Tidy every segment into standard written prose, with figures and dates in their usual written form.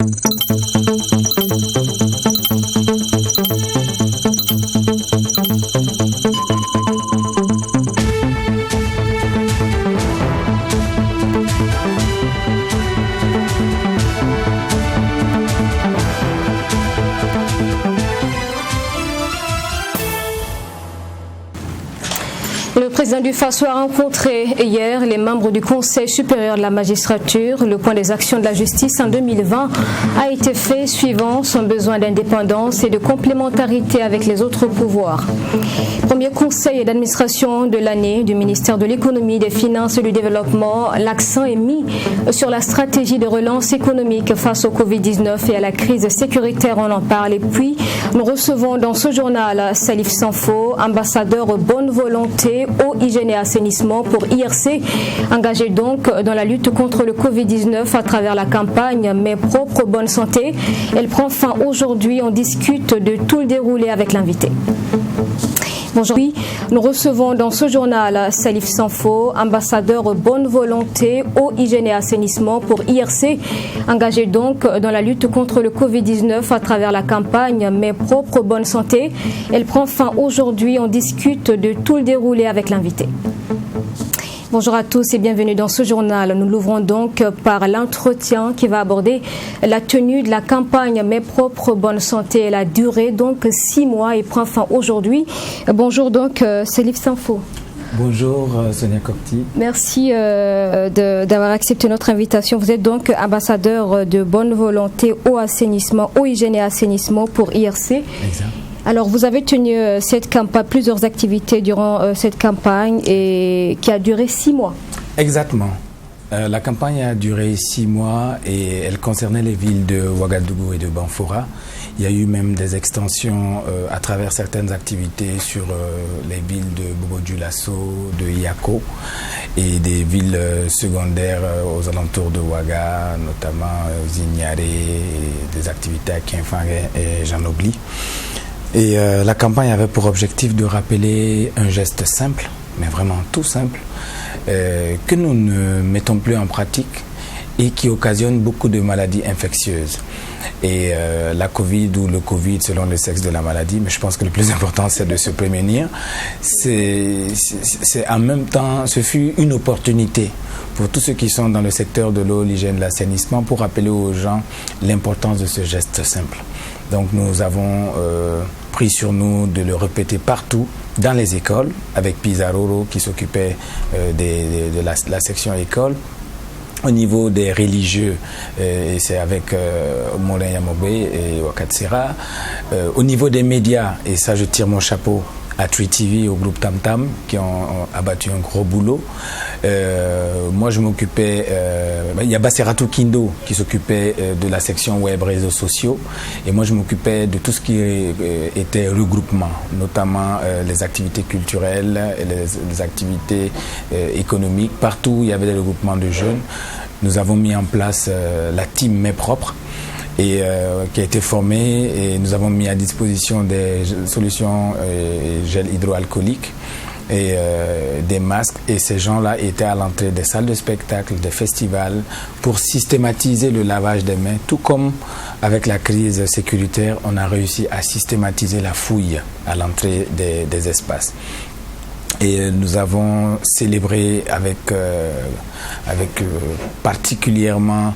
Le président du FASO a rencontré hier les membres du Conseil supérieur de la magistrature. Le point des actions de la justice en 2020 a été fait suivant son besoin d'indépendance et de complémentarité avec les autres pouvoirs. Premier conseil d'administration de l'année du ministère de l'économie, des finances et du développement. L'accent est mis sur la stratégie de relance économique face au Covid-19 et à la crise sécuritaire, on en parle. Et puis, nous recevons dans ce journal Salif Sanfo, ambassadeur bonne volonté, eau, hygiène et assainissement pour IRC, engagé donc dans la lutte contre le Covid-19 à travers la campagne Mes propres bonne santé. Elle prend fin aujourd'hui. On discute de tout le déroulé avec l'invité. Bonjour, nous recevons dans ce journal Salif Sanfo, ambassadeur bonne volonté, eau, hygiène et assainissement pour IRC, engagé donc dans la lutte contre le Covid-19 à travers la campagne Mes propres bonne santé. Elle prend fin aujourd'hui. On discute de tout le déroulé avec l'invité. Bonjour à tous et bienvenue dans ce journal. Nous l'ouvrons donc par l'entretien qui va aborder la tenue de la campagne Mes propres bonne santé et la durée, donc 6 mois et prend fin aujourd'hui. Bonjour donc Salif Sanfo. Bonjour Sonia Cocti. Merci d'avoir accepté notre invitation. Vous êtes donc ambassadeur de bonne volonté eau, assainissement, eau, hygiène et assainissement pour IRC. Exact. Alors, vous avez tenu cette campagne, plusieurs activités durant cette campagne et qui a duré 6 mois. Exactement. La campagne a duré 6 mois et elle concernait les villes de Ouagadougou et de Banfora. Il y a eu même des extensions à travers certaines activités sur les villes de Bobo-Dioulasso, de Yako et des villes secondaires aux alentours de Ouaga, notamment Zignaré, et des activités à Kinfangue et Janobli. Et la campagne avait pour objectif de rappeler un geste simple, mais vraiment tout simple, que nous ne mettons plus en pratique et qui occasionne beaucoup de maladies infectieuses. Et la Covid ou le Covid selon le sexe de la maladie, mais je pense que le plus important c'est de se prémunir. C'est en même temps, ce fut une opportunité pour tous ceux qui sont dans le secteur de l'eau, l'hygiène, l'assainissement, pour rappeler aux gens l'importance de ce geste simple. Donc nous avons pris sur nous de le répéter partout dans les écoles, avec Pizarro qui s'occupait de la section école. Au niveau des religieux, et c'est avec Moulin Yamobe et Wakatsira. Au niveau des médias, et ça je tire mon chapeau à Tree TV, au groupe Tam Tam, qui ont abattu un gros boulot. Moi je m'occupais, il y a Basseratou Kindo qui s'occupait de la section web réseaux sociaux, et moi je m'occupais de tout ce qui était regroupement, notamment les activités culturelles et les activités économiques. Partout où il y avait des regroupements de jeunes, nous avons mis en place la team Mes propres, et qui a été formée, et nous avons mis à disposition des solutions gel hydroalcoolique et des masques, et ces gens-là étaient à l'entrée des salles de spectacle, des festivals, pour systématiser le lavage des mains, tout comme avec la crise sécuritaire, on a réussi à systématiser la fouille à l'entrée des espaces. Et nous avons célébré avec particulièrement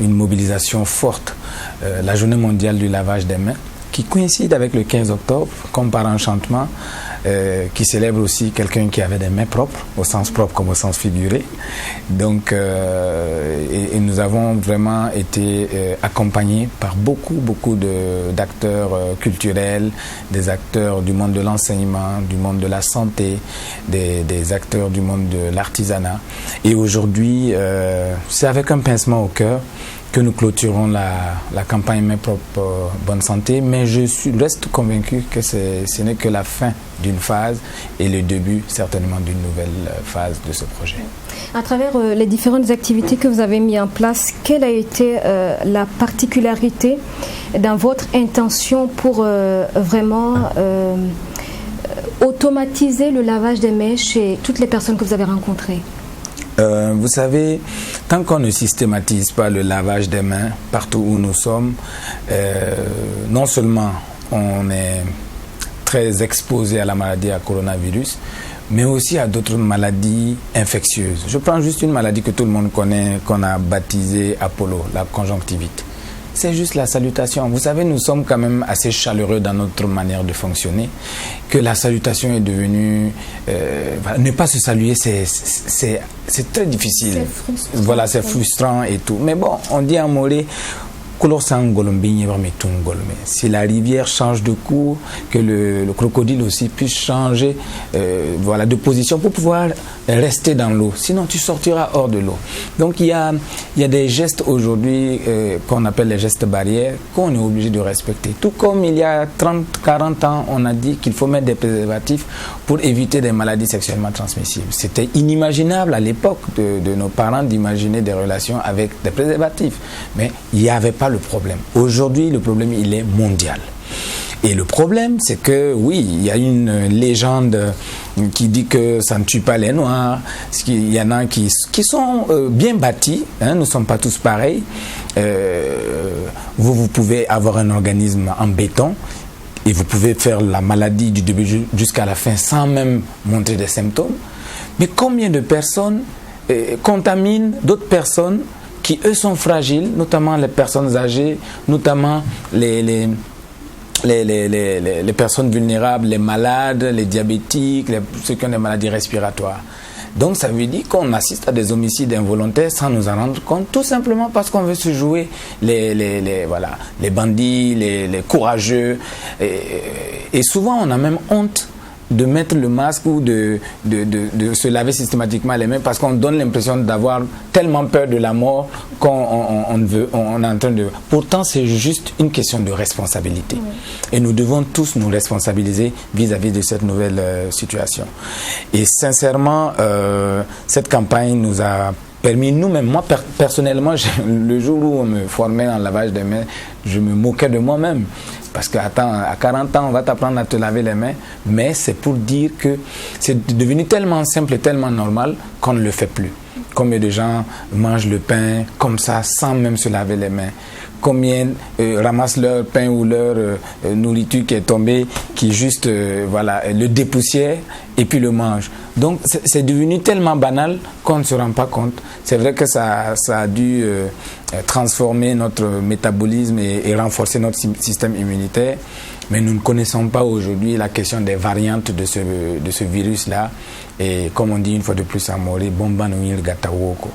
une mobilisation forte la journée mondiale du lavage des mains, qui coïncide avec le 15 octobre, comme par enchantement, qui célèbre aussi quelqu'un qui avait des mains propres, au sens propre comme au sens figuré. Donc, et nous avons vraiment été accompagnés par beaucoup d'acteurs culturels, des acteurs du monde de l'enseignement, du monde de la santé, des acteurs du monde de l'artisanat. Et aujourd'hui, c'est avec un pincement au cœur que nous clôturons la campagne Mes propres bonne santé, mais je reste convaincu que ce n'est que la fin d'une phase et le début certainement d'une nouvelle phase de ce projet. À travers les différentes activités que vous avez mises en place, quelle a été la particularité dans votre intention pour vraiment automatiser le lavage des mains chez toutes les personnes que vous avez rencontrées? Vous savez, tant qu'on ne systématise pas le lavage des mains partout où nous sommes, non seulement on est très exposé à la maladie à coronavirus, mais aussi à d'autres maladies infectieuses. Je prends juste une maladie que tout le monde connaît, qu'on a baptisée Apollo, la conjonctivite. C'est juste la salutation. Vous savez, nous sommes quand même assez chaleureux dans notre manière de fonctionner, que la salutation est devenue... ne pas se saluer, c'est très difficile. C'est frustrant. Voilà, c'est frustrant et tout. Mais bon, on dit en Moré... Si la rivière change de cours, que le crocodile aussi puisse changer voilà, de position pour pouvoir rester dans l'eau. Sinon, tu sortiras hors de l'eau. Donc, il y a des gestes aujourd'hui qu'on appelle les gestes barrières qu'on est obligé de respecter. Tout comme il y a 30, 40 ans, on a dit qu'il faut mettre des préservatifs pour éviter des maladies sexuellement transmissibles. C'était inimaginable à l'époque de nos parents d'imaginer des relations avec des préservatifs. Mais il n'y avait pas le problème. Aujourd'hui, le problème, il est mondial. Et le problème, c'est que, oui, il y a une légende qui dit que ça ne tue pas les Noirs. Il y en a qui sont bien bâtis. Hein, nous ne sommes pas tous pareils. Vous pouvez avoir un organisme en béton et vous pouvez faire la maladie du début jusqu'à la fin sans même montrer des symptômes. Mais combien de personnes contaminent d'autres personnes qui, eux, sont fragiles, notamment les personnes âgées, notamment les personnes vulnérables, les malades, les diabétiques, ceux qui ont des maladies respiratoires. Donc ça veut dire qu'on assiste à des homicides involontaires sans nous en rendre compte, tout simplement parce qu'on veut se jouer les bandits, les courageux. Et souvent, on a même honte de mettre le masque ou de se laver systématiquement les mains parce qu'on donne l'impression d'avoir tellement peur de la mort qu'on est en train de... Pourtant, c'est juste une question de responsabilité. Oui. Et nous devons tous nous responsabiliser vis-à-vis de cette nouvelle situation. Et sincèrement, cette campagne nous a permis nous-mêmes, moi personnellement, le jour où on me formait en lavage des mains, je me moquais de moi-même. Parce qu'à 40 ans, on va t'apprendre à te laver les mains, mais c'est pour dire que c'est devenu tellement simple et tellement normal qu'on ne le fait plus. Combien de gens mangent le pain comme ça, sans même se laver les mains? Combien ramassent leur pain ou leur nourriture qui est tombée, qui juste le dépoussière et puis le mangent. Donc c'est devenu tellement banal qu'on ne se rend pas compte. C'est vrai que ça a dû transformer notre métabolisme et renforcer notre système immunitaire, mais nous ne connaissons pas aujourd'hui la question des variantes de ce virus-là. Et comme on dit une fois de plus à Moré, bomba nuir gatawoko.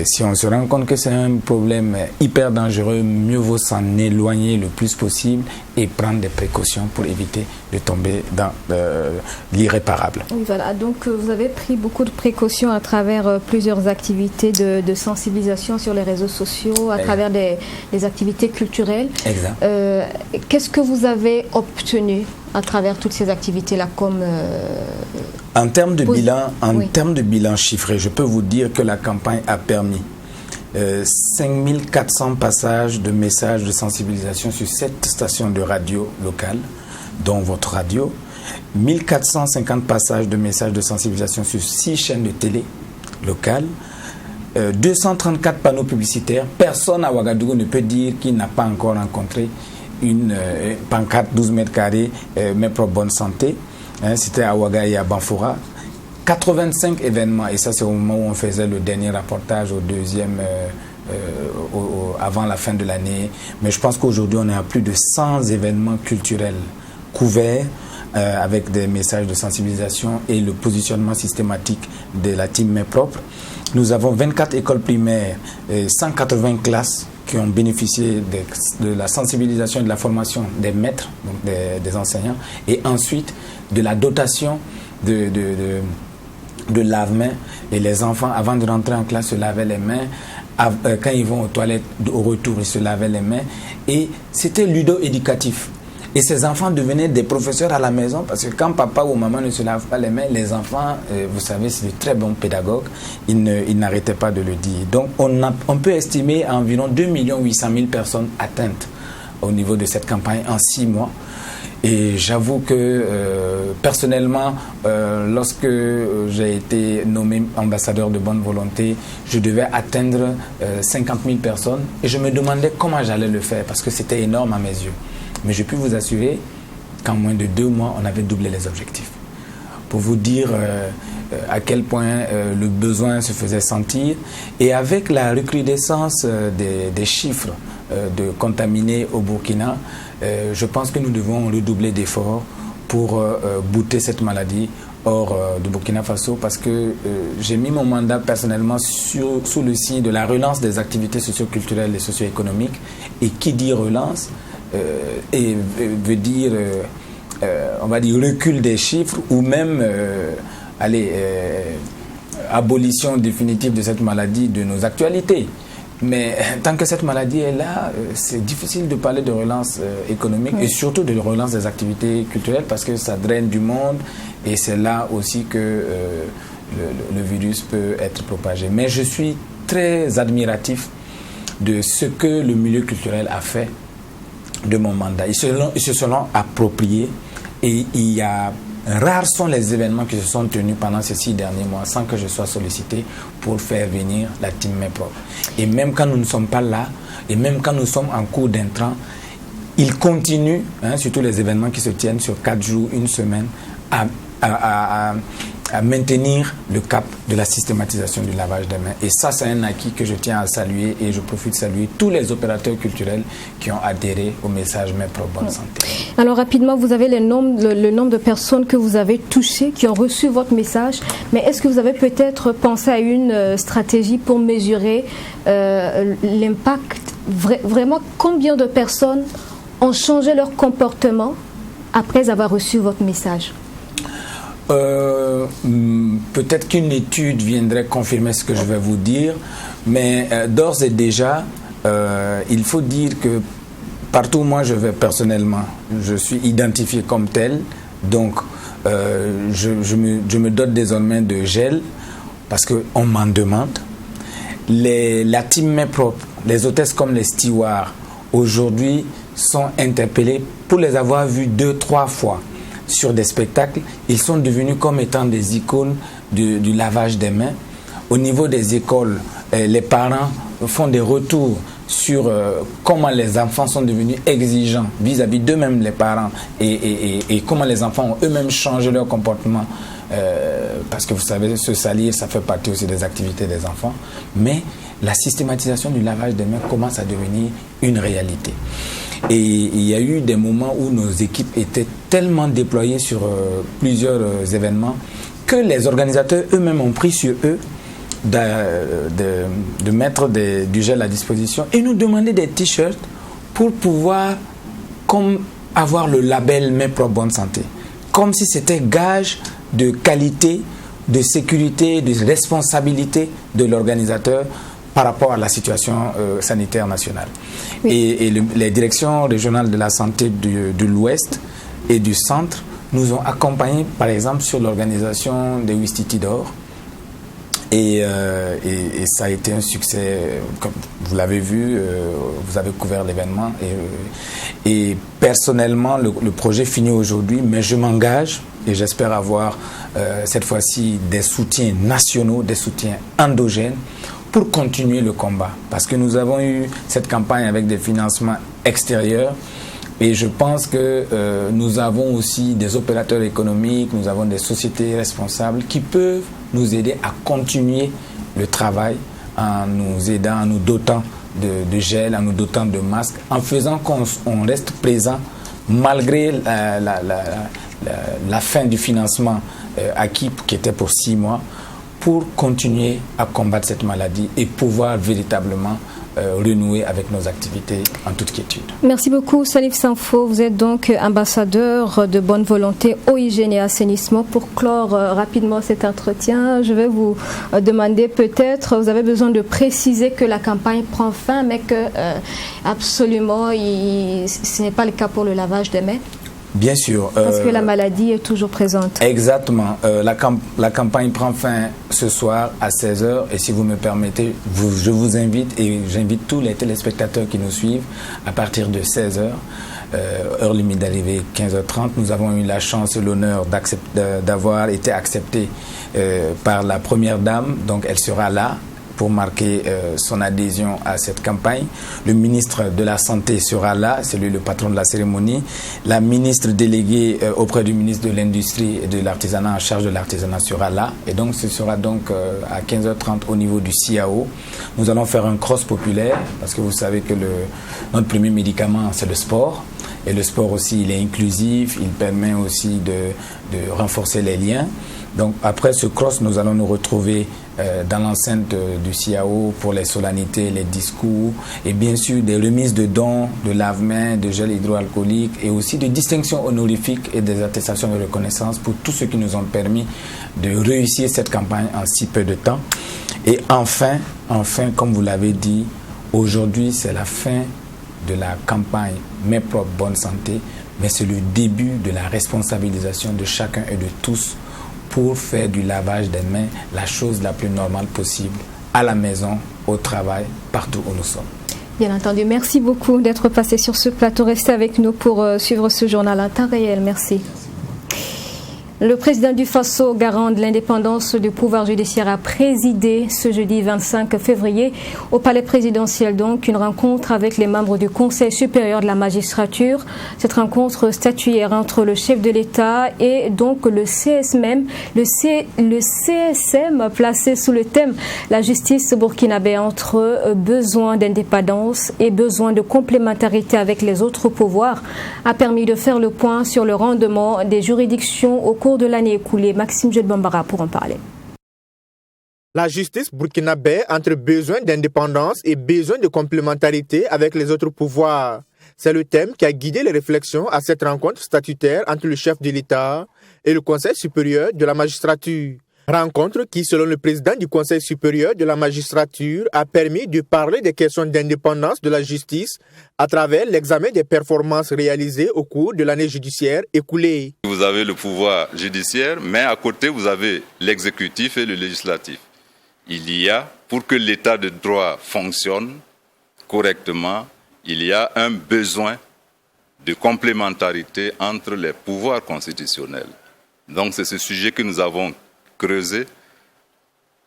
Si on se rend compte que c'est un problème hyper dangereux, mieux vaut s'en éloigner le plus possible et prendre des précautions pour éviter de tomber dans l'irréparable. Oui, voilà. Donc vous avez pris beaucoup de précautions à travers plusieurs activités de sensibilisation sur les réseaux sociaux, à travers des activités culturelles. Exact. Qu'est-ce que vous avez obtenu à travers toutes ces activités-là comme... En termes de bilan chiffré, je peux vous dire que la campagne a permis 5400 passages de messages de sensibilisation sur 7 stations de radio locales, dont votre radio, 1450 passages de messages de sensibilisation sur 6 chaînes de télé locales, 234 panneaux publicitaires. Personne à Ouagadougou ne peut dire qu'il n'a pas encore rencontré une pancarte 12 mètres carrés, mes propres bonne santé. C'était à Ouaga et à Banfoura. 85 événements, et ça c'est au moment où on faisait le dernier rapportage au deuxième, avant la fin de l'année. Mais je pense qu'aujourd'hui on est à plus de 100 événements culturels couverts avec des messages de sensibilisation et le positionnement systématique de la team Mes Propres. Nous avons 24 écoles primaires et 180 classes qui ont bénéficié de la sensibilisation et de la formation des maîtres, donc des enseignants, et ensuite de la dotation de lave-mains. Et les enfants, avant de rentrer en classe, se lavaient les mains. Quand ils vont aux toilettes, au retour, ils se lavaient les mains. Et c'était ludo-éducatif. Et ces enfants devenaient des professeurs à la maison parce que quand papa ou maman ne se lave pas les mains, les enfants, vous savez, c'est de très bons pédagogues, ils n'arrêtaient pas de le dire. Donc on peut estimer environ 2 800 000 personnes atteintes au niveau de cette campagne en 6 mois. Et j'avoue que personnellement, lorsque j'ai été nommé ambassadeur de bonne volonté, je devais atteindre 50 000 personnes et je me demandais comment j'allais le faire parce que c'était énorme à mes yeux. Mais je puis vous assurer qu'en moins de 2 mois, on avait doublé les objectifs. Pour vous dire à quel point le besoin se faisait sentir. Et avec la recrudescence des chiffres de contaminés au Burkina, je pense que nous devons redoubler d'efforts pour bouter cette maladie hors de Burkina Faso parce que j'ai mis mon mandat personnellement sous le signe de la relance des activités socio-culturelles et socio-économiques. Et qui dit relance veut dire, on va dire, recul des chiffres ou même abolition définitive de cette maladie de nos actualités. Mais tant que cette maladie est là, c'est difficile de parler de relance économique et surtout de relance des activités culturelles parce que ça draine du monde et c'est là aussi que le virus peut être propagé. Mais je suis très admiratif de ce que le milieu culturel a fait de mon mandat. Ils se sont appropriés et il y a rares sont les événements qui se sont tenus pendant ces 6 derniers mois sans que je sois sollicité pour faire venir la team MEPROP. Et même quand nous ne sommes pas là, et même quand nous sommes en cours d'intrant, ils continuent, surtout les événements qui se tiennent sur 4 jours, 1 semaine, à maintenir le cap de la systématisation du lavage des mains. Et ça, c'est un acquis que je tiens à saluer et je profite de saluer tous les opérateurs culturels qui ont adhéré au message MEPROP Bonne Santé. Alors rapidement, vous avez le nombre de personnes que vous avez touchées, qui ont reçu votre message, mais est-ce que vous avez peut-être pensé à une stratégie pour mesurer l'impact, vraiment combien de personnes ont changé leur comportement après avoir reçu votre message? Peut-être qu'une étude viendrait confirmer ce que je vais vous dire, mais d'ores et déjà, il faut dire que partout où moi je vais personnellement, je suis identifié comme tel, donc je me dote désormais de gel parce qu'on m'en demande. La team MEPROP, les hôtesses comme les stewards, aujourd'hui sont interpellés pour les avoir vus 2-3 fois sur des spectacles. Ils sont devenus comme étant des icônes du lavage des mains. Au niveau des écoles, les parents font des retours sur comment les enfants sont devenus exigeants vis-à-vis d'eux-mêmes, les parents, et comment les enfants ont eux-mêmes changé leur comportement. Parce que vous savez, se salir, ça fait partie aussi des activités des enfants. Mais la systématisation du lavage des mains commence à devenir une réalité. Et il y a eu des moments où nos équipes étaient tellement déployées sur plusieurs événements que les organisateurs eux-mêmes ont pris sur eux de mettre du gel à disposition et nous demander des t-shirts pour pouvoir avoir le label MEPROP Bonne Santé. Comme si c'était gage de qualité, de sécurité, de responsabilité de l'organisateur par rapport à la situation sanitaire nationale. Oui. Et les directions régionales de la santé de l'Ouest et du Centre nous ont accompagnés, par exemple, sur l'organisation des Ouistiti d'Or. Et ça a été un succès, comme vous l'avez vu, vous avez couvert l'événement. Et personnellement, le projet finit aujourd'hui, mais je m'engage et j'espère avoir cette fois-ci des soutiens nationaux, des soutiens endogènes pour continuer le combat. Parce que nous avons eu cette campagne avec des financements extérieurs et je pense que nous avons aussi des opérateurs économiques, nous avons des sociétés responsables qui peuvent nous aider à continuer le travail en nous aidant, en nous dotant de gel, en nous dotant de masques, en faisant qu'on reste présent malgré la fin du financement acquis qui était pour 6 mois, pour continuer à combattre cette maladie et pouvoir véritablement renouer avec nos activités en toute quiétude. Merci beaucoup Salif Sanfo. Vous êtes donc ambassadeur de bonne volonté eau, hygiène et assainissement. Pour clore rapidement cet entretien, je vais vous demander peut-être, vous avez besoin de préciser que la campagne prend fin, mais que absolument ce n'est pas le cas pour le lavage des mains. Bien sûr. Parce que la maladie est toujours présente. Exactement. La campagne prend fin ce soir à 16h et si vous me permettez, je vous invite et j'invite tous les téléspectateurs qui nous suivent à partir de 16h. Heure limite d'arrivée 15h30. Nous avons eu la chance et l'honneur d'avoir été acceptés par la première dame. Donc elle sera là pour marquer son adhésion à cette campagne. Le ministre de la Santé sera là, c'est lui le patron de la cérémonie. La ministre déléguée auprès du ministre de l'Industrie et de l'Artisanat en charge de l'artisanat sera là. Et donc ce sera donc à 15h30 au niveau du CIAO. Nous allons faire un cross populaire parce que vous savez que notre premier médicament c'est le sport. Et le sport aussi il est inclusif, il permet aussi de renforcer les liens. Donc après ce cross, nous allons nous retrouver dans l'enceinte du CIAO pour les solennités, les discours et bien sûr des remises de dons, de lave-mains, de gel hydroalcoolique et aussi de distinctions honorifiques et des attestations de reconnaissance pour tous ceux qui nous ont permis de réussir cette campagne en si peu de temps. Et enfin, comme vous l'avez dit, aujourd'hui c'est la fin de la campagne Mes propres bonne santé, mais c'est le début de la responsabilisation de chacun et de tous pour faire du lavage des mains la chose la plus normale possible, à la maison, au travail, partout où nous sommes. Bien entendu, merci beaucoup d'être passé sur ce plateau. Restez avec nous pour suivre ce journal en temps réel. Merci. Le président du Faso, garant de l'indépendance du pouvoir judiciaire, a présidé ce jeudi 25 février au palais présidentiel donc une rencontre avec les membres du Conseil supérieur de la magistrature. Cette rencontre statuaire entre le chef de l'État et donc le CSM placé sous le thème la justice burkinabé entre besoin d'indépendance et besoin de complémentarité avec les autres pouvoirs a permis de faire le point sur le rendement des juridictions au cours de l'année écoulée. Maxime Jedbambara pour en parler. La justice burkinabé entre besoin d'indépendance et besoin de complémentarité avec les autres pouvoirs. C'est le thème qui a guidé les réflexions à cette rencontre statutaire entre le chef de l'État et le Conseil supérieur de la magistrature. Rencontre qui, selon le président du Conseil supérieur de la magistrature, a permis de parler des questions d'indépendance de la justice à travers l'examen des performances réalisées au cours de l'année judiciaire écoulée. Vous avez le pouvoir judiciaire, mais à côté, vous avez l'exécutif et le législatif. Il y a, pour que l'état de droit fonctionne correctement, il y a un besoin de complémentarité entre les pouvoirs constitutionnels. Donc c'est ce sujet que nous avons creusé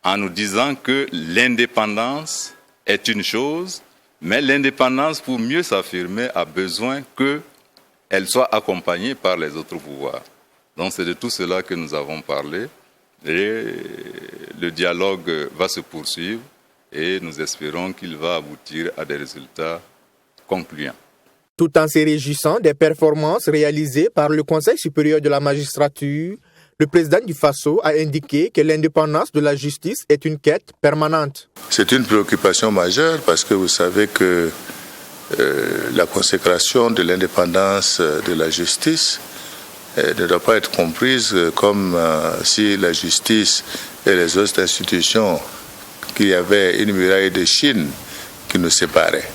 en nous disant que l'indépendance est une chose, mais l'indépendance, pour mieux s'affirmer, a besoin qu'elle soit accompagnée par les autres pouvoirs. Donc c'est de tout cela que nous avons parlé et le dialogue va se poursuivre et nous espérons qu'il va aboutir à des résultats concluants. Tout en se réjouissant des performances réalisées par le Conseil supérieur de la magistrature, le président du Faso a indiqué que l'indépendance de la justice est une quête permanente. C'est une préoccupation majeure parce que vous savez que la consécration de l'indépendance de la justice ne doit pas être comprise comme si la justice et les autres institutions, qu'il y avait une muraille de Chine qui nous séparait.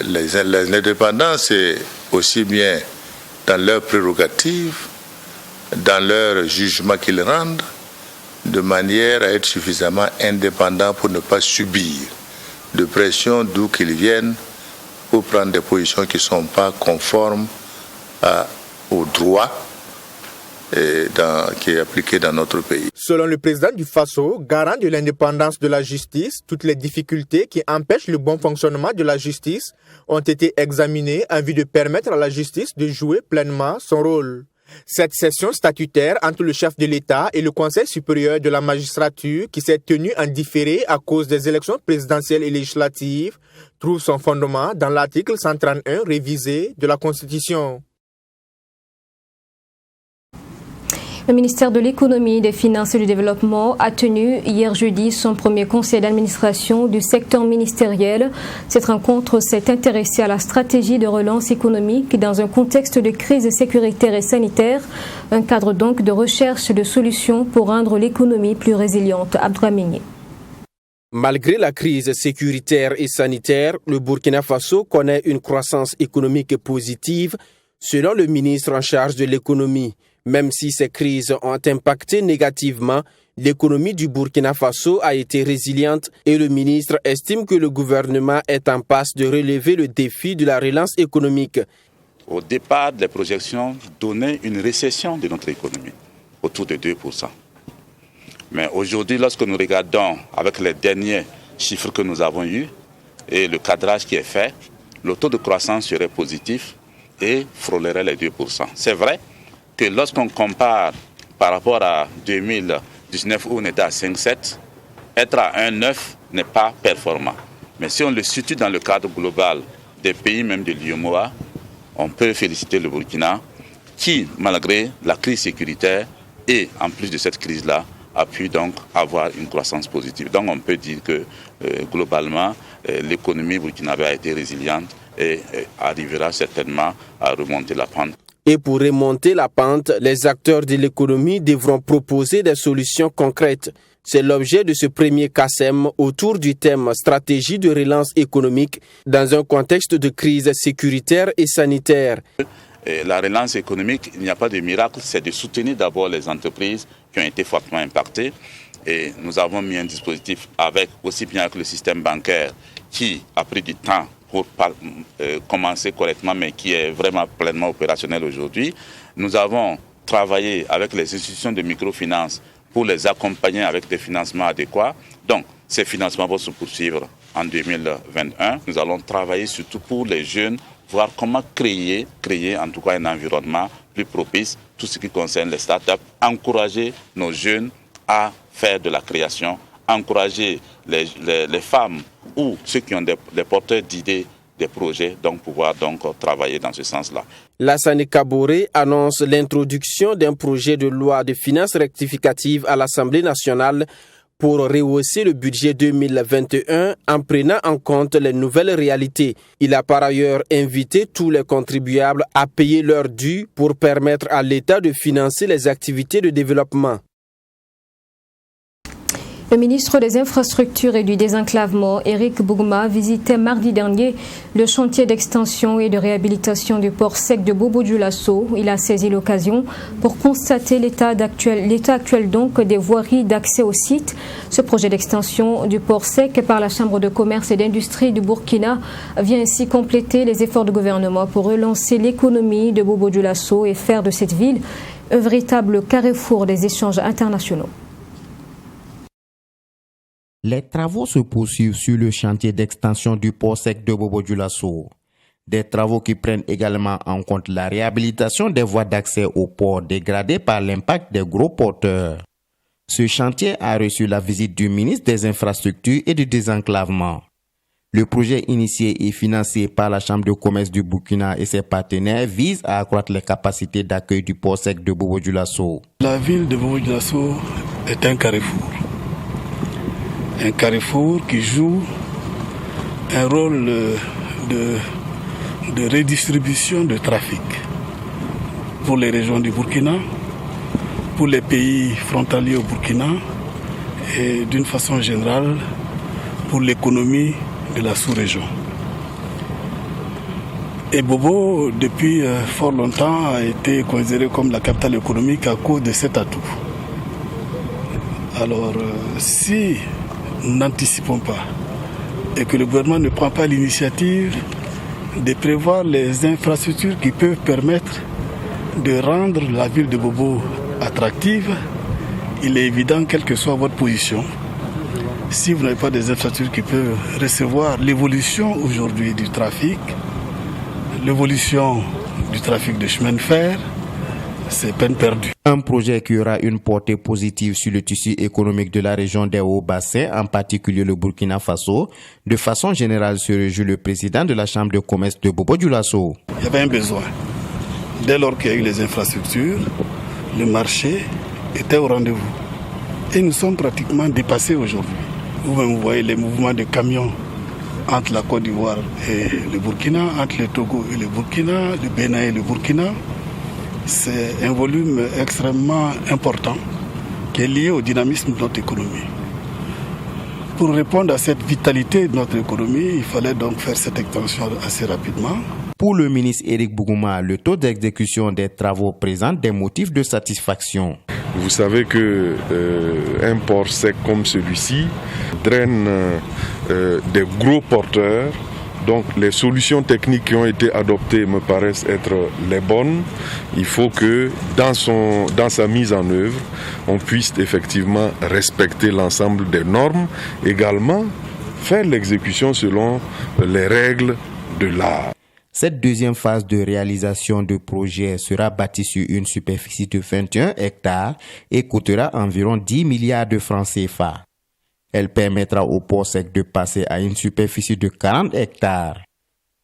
L'indépendance, c'est aussi bien dans leurs prérogatives, dans leur jugement qu'ils rendent, de manière à être suffisamment indépendants pour ne pas subir de pression d'où qu'ils viennent ou prendre des positions qui ne sont pas conformes au droit qui est appliqué dans notre pays. Selon le président du Faso, garant de l'indépendance de la justice, toutes les difficultés qui empêchent le bon fonctionnement de la justice ont été examinées en vue de permettre à la justice de jouer pleinement son rôle. Cette session statutaire entre le chef de l'État et le Conseil supérieur de la magistrature, qui s'est tenue en différé à cause des élections présidentielles et législatives, trouve son fondement dans l'article 131 révisé de la Constitution. Le ministère de l'Économie, des Finances et du Développement a tenu hier jeudi son premier conseil d'administration du secteur ministériel. Cette rencontre s'est intéressée à la stratégie de relance économique dans un contexte de crise sécuritaire et sanitaire, un cadre donc de recherche de solutions pour rendre l'économie plus résiliente. Abdramini. Malgré la crise sécuritaire et sanitaire, le Burkina Faso connaît une croissance économique positive, Selon le ministre en charge de l'économie, même si ces crises ont impacté négativement, l'économie du Burkina Faso a été résiliente et le ministre estime que le gouvernement est en passe de relever le défi de la relance économique. Au départ, les projections donnaient une récession de notre économie, autour de 2%. Mais aujourd'hui, lorsque nous regardons avec les derniers chiffres que nous avons eus et le cadrage qui est fait, le taux de croissance serait positif et frôlerait les 2%. C'est vrai que lorsqu'on compare par rapport à 2019 où on était à 5,7, être à 1,9 n'est pas performant. Mais si on le situe dans le cadre global des pays même de l'UEMOA, on peut féliciter le Burkina qui, malgré la crise sécuritaire et en plus de cette crise-là, a pu donc avoir une croissance positive. Donc on peut dire que globalement, l'économie burkinabé a été résiliente et arrivera certainement à remonter la pente. Et pour remonter la pente, les acteurs de l'économie devront proposer des solutions concrètes. C'est l'objet de ce premier CASEM autour du thème stratégie de relance économique dans un contexte de crise sécuritaire et sanitaire. La relance économique, il n'y a pas de miracle, c'est de soutenir d'abord les entreprises qui ont été fortement impactées. Et nous avons mis un dispositif aussi bien avec le système bancaire qui a pris du temps pour commencer correctement, mais qui est vraiment pleinement opérationnel aujourd'hui. Nous avons travaillé avec les institutions de microfinance pour les accompagner avec des financements adéquats. Donc, ces financements vont se poursuivre en 2021. Nous allons travailler surtout pour les jeunes, voir comment créer en tout cas un environnement plus propice, tout ce qui concerne les startups, encourager nos jeunes à faire de la création, encourager les femmes ou ceux qui ont des porteurs d'idées, des projets, donc pouvoir travailler dans ce sens-là. Lassane Kaboré annonce l'introduction d'un projet de loi de finances rectificative à l'Assemblée nationale pour rehausser le budget 2021 en prenant en compte les nouvelles réalités. Il a par ailleurs invité tous les contribuables à payer leur dû pour permettre à l'État de financer les activités de développement. Le ministre des Infrastructures et du Désenclavement, Éric Bougma, visitait mardi dernier le chantier d'extension et de réhabilitation du port sec de Bobo-Dioulasso. Il a saisi l'occasion pour constater l'état actuel donc des voiries d'accès au site. Ce projet d'extension du port sec par la Chambre de commerce et d'industrie du Burkina vient ainsi compléter les efforts du gouvernement pour relancer l'économie de Bobo-Dioulasso et faire de cette ville un véritable carrefour des échanges internationaux. Les travaux se poursuivent sur le chantier d'extension du port sec de Bobo-Dioulasso. Des travaux qui prennent également en compte la réhabilitation des voies d'accès au port dégradées par l'impact des gros porteurs. Ce chantier a reçu la visite du ministre des Infrastructures et du Désenclavement. Le projet initié et financé par la Chambre de commerce du Burkina et ses partenaires vise à accroître les capacités d'accueil du port sec de Bobo-Dioulasso. La ville de Bobo-Dioulasso est un carrefour. Un carrefour qui joue un rôle de redistribution de trafic pour les régions du Burkina, pour les pays frontaliers au Burkina et d'une façon générale pour l'économie de la sous-région. Et Bobo, depuis fort longtemps, a été considéré comme la capitale économique à cause de cet atout. Alors, si nous n'anticipons pas et que le gouvernement ne prend pas l'initiative de prévoir les infrastructures qui peuvent permettre de rendre la ville de Bobo attractive, il est évident, quelle que soit votre position, si vous n'avez pas des infrastructures qui peuvent recevoir l'évolution aujourd'hui du trafic, l'évolution du trafic de chemin de fer, c'est peine perdue. Un projet qui aura une portée positive sur le tissu économique de la région des Hauts-Bassins, en particulier le Burkina Faso. De façon générale, se réjouit le président de la Chambre de commerce de Bobo-Dioulasso. Il y avait un besoin. Dès lors qu'il y a eu les infrastructures, le marché était au rendez-vous. Et nous sommes pratiquement dépassés aujourd'hui. Vous voyez les mouvements de camions entre la Côte d'Ivoire et le Burkina, entre le Togo et le Burkina, le Bénin et le Burkina. C'est un volume extrêmement important qui est lié au dynamisme de notre économie. pour répondre à cette vitalité de notre économie, il fallait donc faire cette extension assez rapidement. Pour le ministre Éric Bougouma, le taux d'exécution des travaux présente des motifs de satisfaction. Vous savez que un port sec comme celui-ci draine des gros porteurs. Donc les solutions techniques qui ont été adoptées me paraissent être les bonnes. Il faut que dans sa mise en œuvre, on puisse effectivement respecter l'ensemble des normes, également faire l'exécution selon les règles de l'art. Cette deuxième phase de réalisation de projet sera bâtie sur une superficie de 21 hectares et coûtera environ 10 milliards de francs CFA. Elle permettra au port sec de passer à une superficie de 40 hectares.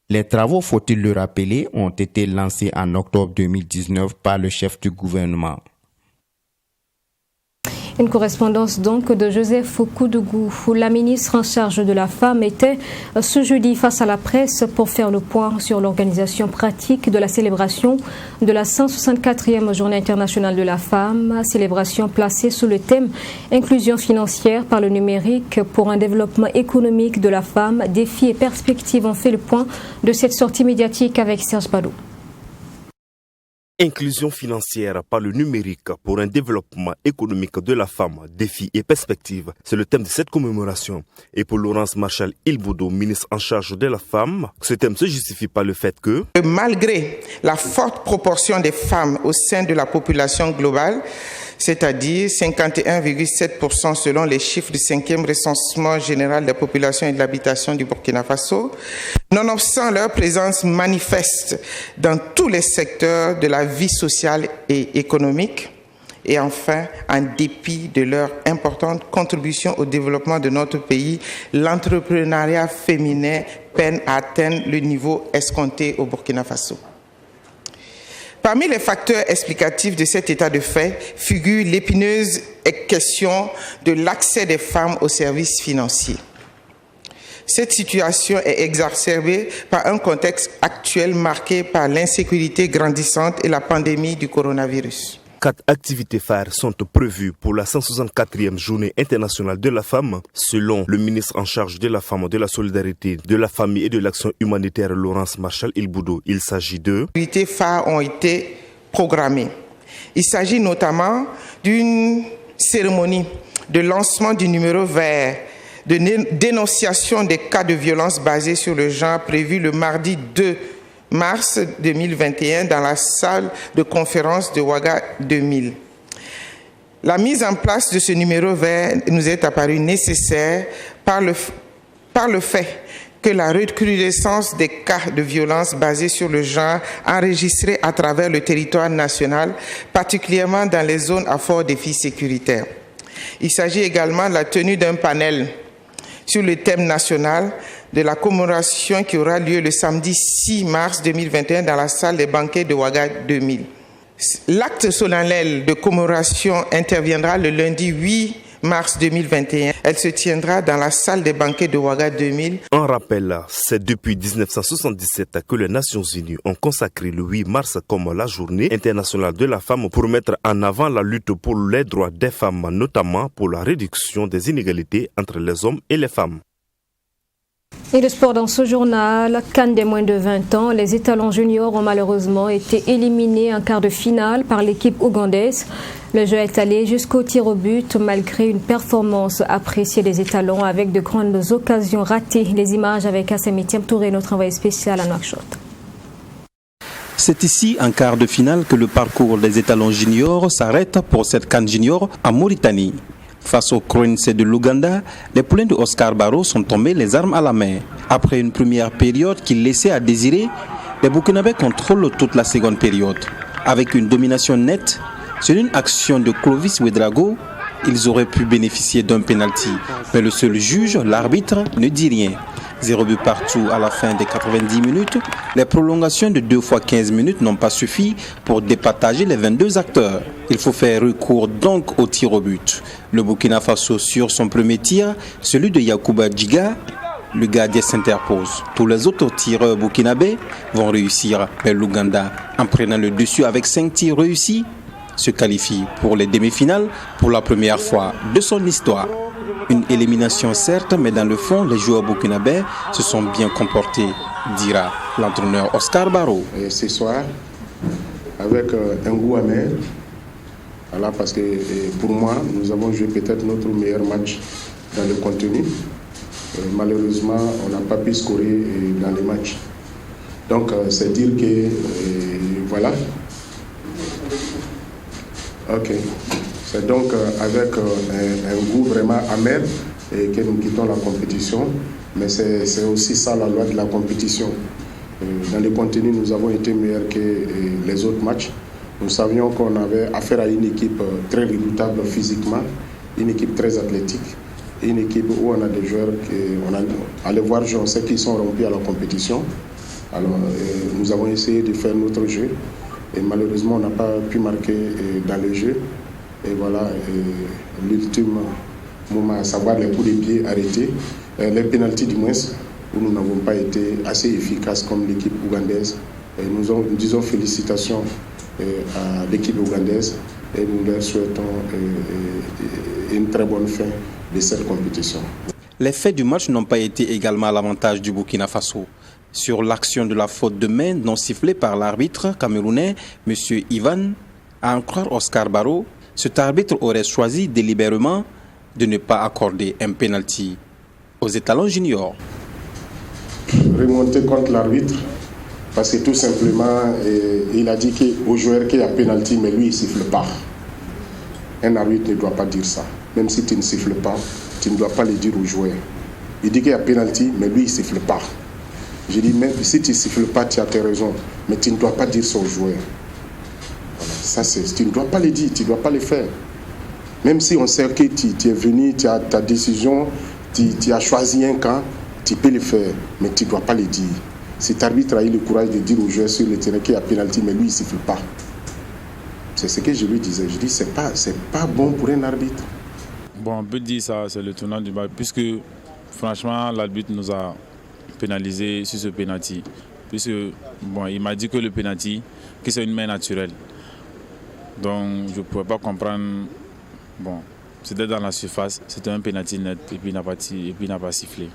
Les travaux, faut-il le rappeler, ont été lancés en octobre 2019 par le chef du gouvernement. Une correspondance donc de Joseph Koudougou. La ministre en charge de la femme était ce jeudi face à la presse pour faire le point sur l'organisation pratique de la célébration de la 164e Journée internationale de la femme, célébration placée sous le thème Inclusion financière par le numérique pour un développement économique de la femme, défis et perspectives. On fait le point de cette sortie médiatique avec Serge Badou. Inclusion financière par le numérique pour un développement économique de la femme, défis et perspectives. C'est le thème de cette commémoration. Et pour Laurence Marchal-Ilboudo, ministre en charge de la femme, ce thème se justifie par le fait que malgré la forte proportion des femmes au sein de la population globale, c'est-à-dire 51,7% selon les chiffres du 5e recensement général des populations et de l'habitation du Burkina Faso, nonobstant leur présence manifeste dans tous les secteurs de la vie sociale et économique, et enfin, en dépit de leur importante contribution au développement de notre pays, l'entrepreneuriat féminin peine à atteindre le niveau escompté au Burkina Faso. Parmi les facteurs explicatifs de cet état de fait figure l'épineuse question de l'accès des femmes aux services financiers. Cette situation est exacerbée par un contexte actuel marqué par l'insécurité grandissante et la pandémie du coronavirus. 4 activités phares sont prévues pour la 164e Journée internationale de la femme, selon le ministre en charge de la femme, de la solidarité, de la famille et de l'action humanitaire Laurence Marchal-Ilboudo. Il s'agit de... Les activités phares ont été programmées. Il s'agit notamment d'une cérémonie de lancement du numéro vert de dénonciation des cas de violence basés sur le genre prévu le mardi 2 mars 2021 dans la salle de conférence de Ouaga 2000. La mise en place de ce numéro vert nous est apparue nécessaire par le fait que la recrudescence des cas de violence basés sur le genre enregistrés à travers le territoire national, particulièrement dans les zones à fort défi sécuritaire. Il s'agit également de la tenue d'un panel sur le thème national de la commémoration qui aura lieu le samedi 6 mars 2021 dans la salle des banquets de Ouaga 2000. L'acte solennel de commémoration interviendra le lundi 8 mars 2021. Elle se tiendra dans la salle des banquets de Ouaga 2000. En rappel, c'est depuis 1977 que les Nations Unies ont consacré le 8 mars comme la journée internationale de la femme pour mettre en avant la lutte pour les droits des femmes, notamment pour la réduction des inégalités entre les hommes et les femmes. Et le sport dans ce journal, CAN des moins de 20 ans, les étalons juniors ont malheureusement été éliminés en quart de finale par l'équipe ougandaise. Le jeu est allé jusqu'au tir au but malgré une performance appréciée des étalons avec de grandes occasions ratées. Les images avec Assemitiam Touré, notre envoyé spécial à Nouakchott. C'est ici, en quart de finale, que le parcours des étalons juniors s'arrête pour cette CAN junior en Mauritanie. Face aux Crunes de l'Ouganda, les poulains de Oscar Barrow sont tombés les armes à la main. Après une première période qui laissait à désirer, les Burkinabés contrôlent toute la seconde période. Avec une domination nette, sur une action de Clovis Ouedraogo, ils auraient pu bénéficier d'un pénalty. Mais le seul juge, l'arbitre, ne dit rien. 0 but partout à la fin des 90 minutes. Les prolongations de 2 fois 15 minutes n'ont pas suffi pour départager les 22 acteurs. Il faut faire recours donc au tir au but. Le Burkina Faso sur son premier tir, celui de Yacouba Djiga, le gardien s'interpose. Tous les autres tireurs burkinabés vont réussir, mais l'Ouganda, en prenant le dessus avec 5 tirs réussis, se qualifie pour les demi-finales pour la première fois de son histoire. Une élimination certes, mais dans le fond, les joueurs burkinabés se sont bien comportés, dira l'entraîneur Oscar Barrow. Et ce soir, avec un goût amer, voilà, parce que pour moi, nous avons joué peut-être notre meilleur match dans le contenu. Malheureusement, on n'a pas pu scorer dans les matchs. Donc, c'est dire que, voilà. Ok. C'est donc avec un goût vraiment amer que nous quittons la compétition. Mais c'est aussi ça la loi de la compétition. Dans le contenu, nous avons été meilleurs que les autres matchs. Nous savions qu'on avait affaire à une équipe très redoutable physiquement, une équipe très athlétique, une équipe où on a des joueurs allez voir, je sais qu'ils sont rompus à la compétition. Alors, nous avons essayé de faire notre jeu et malheureusement, on n'a pas pu marquer dans le jeu. Et voilà, l'ultime moment, à savoir les coups de pied arrêtés, les pénaltys du moins, où nous n'avons pas été assez efficaces comme l'équipe ougandaise. Et nous disons félicitations à l'équipe ougandaise et nous leur souhaitons une très bonne fin de cette compétition. Les faits du match n'ont pas été également à l'avantage du Burkina Faso. Sur l'action de la faute de main non sifflée par l'arbitre camerounais, M. Ivan, à en croire Oscar Barrow, cet arbitre aurait choisi délibérément de ne pas accorder un pénalty aux étalons juniors. Remonter contre l'arbitre, parce que tout simplement, il a dit qu'au joueur qu'il y a pénalty, mais lui, il ne siffle pas. Un arbitre ne doit pas dire ça. Même si tu ne siffles pas, tu ne dois pas le dire au joueur. Il dit qu'il y a pénalty, mais lui, il ne siffle pas. Je dis, même si tu ne siffles pas, tu as tes raisons, mais tu ne dois pas dire ça au joueur. Voilà, tu ne dois pas le dire, tu ne dois pas le faire. Même si on sait que tu es venu, tu as ta décision, tu as choisi un camp, tu peux le faire, mais tu ne dois pas le dire. Cet arbitre a eu le courage de dire au joueur sur le terrain qu'il y a pénalty, mais lui, il ne siffle pas. C'est ce que je lui disais. Je dis, c'est pas bon pour un arbitre. Bon, on peut dire ça, c'est le tournant du match, puisque franchement, l'arbitre nous a pénalisé sur ce pénalty. Puisque, bon, il m'a dit que le pénalty, que c'est une main naturelle. Donc, je ne pouvais pas comprendre. Bon, c'était dans la surface, c'était un pénalty net, et puis il n'a pas sifflé.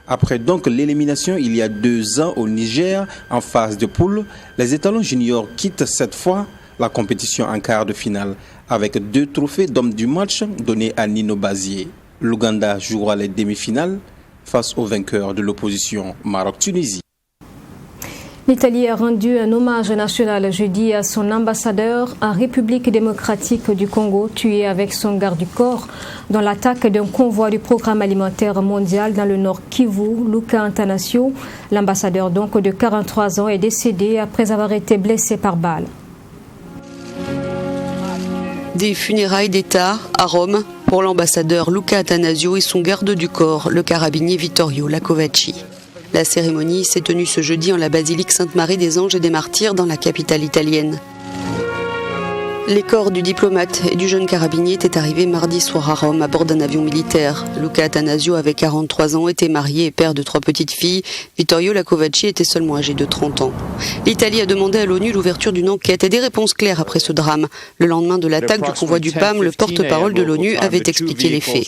Après donc l'élimination il y a 2 ans au Niger, en phase de poule, les étalons juniors quittent cette fois la compétition en quart de finale avec 2 trophées d'homme du match donnés à Nino Bazier. L'Ouganda jouera les demi-finales face au vainqueur de l'opposition Maroc-Tunisie. L'Italie a rendu un hommage national jeudi à son ambassadeur en République démocratique du Congo, tué avec son garde du corps dans l'attaque d'un convoi du Programme alimentaire mondial dans le nord Kivu, Luca Antanasio. L'ambassadeur donc de 43 ans est décédé après avoir été blessé par balle. Des funérailles d'État à Rome pour l'ambassadeur Luca Attanasio et son garde du corps, le carabinier Vittorio Lacovacci. La cérémonie s'est tenue ce jeudi en la basilique Sainte-Marie des Anges et des Martyrs dans la capitale italienne. Les corps du diplomate et du jeune carabinier étaient arrivés mardi soir à Rome à bord d'un avion militaire. Luca Attanasio avait 43 ans, était marié et père de 3 petites filles. Vittorio Lacovacci était seulement âgé de 30 ans. L'Italie a demandé à l'ONU l'ouverture d'une enquête et des réponses claires après ce drame. Le lendemain de l'attaque du convoi du PAM, le porte-parole de l'ONU avait expliqué les faits.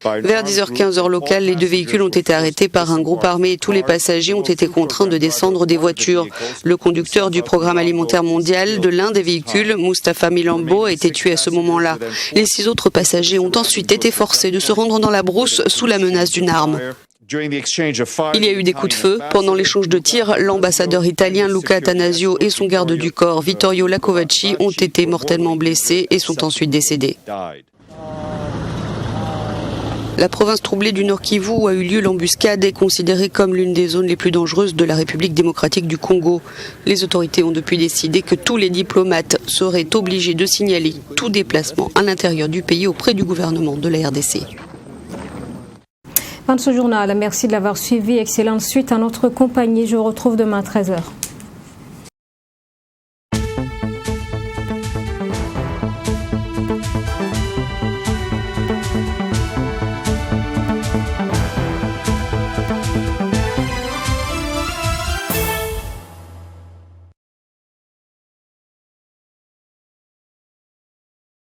Vers 10h15 heure locale, les 2 véhicules ont été arrêtés par un groupe armé et tous les passagers ont été contraints de descendre des voitures. Le conducteur du Programme alimentaire mondial de l'un des véhicules, Mustapha Milambo, a été tué à ce moment-là. Les 6 autres passagers ont ensuite été forcés de se rendre dans la brousse sous la menace d'une arme. Il y a eu des coups de feu. Pendant l'échange de tirs, l'ambassadeur italien Luca Attanasio et son garde du corps, Vittorio Lacovacci, ont été mortellement blessés et sont ensuite décédés. La province troublée du Nord Kivu où a eu lieu l'embuscade est considérée comme l'une des zones les plus dangereuses de la République démocratique du Congo. Les autorités ont depuis décidé que tous les diplomates seraient obligés de signaler tout déplacement à l'intérieur du pays auprès du gouvernement de la RDC. Fin de ce journal, merci de l'avoir suivi. Excellente suite à notre compagnie. Je vous retrouve demain à 13h.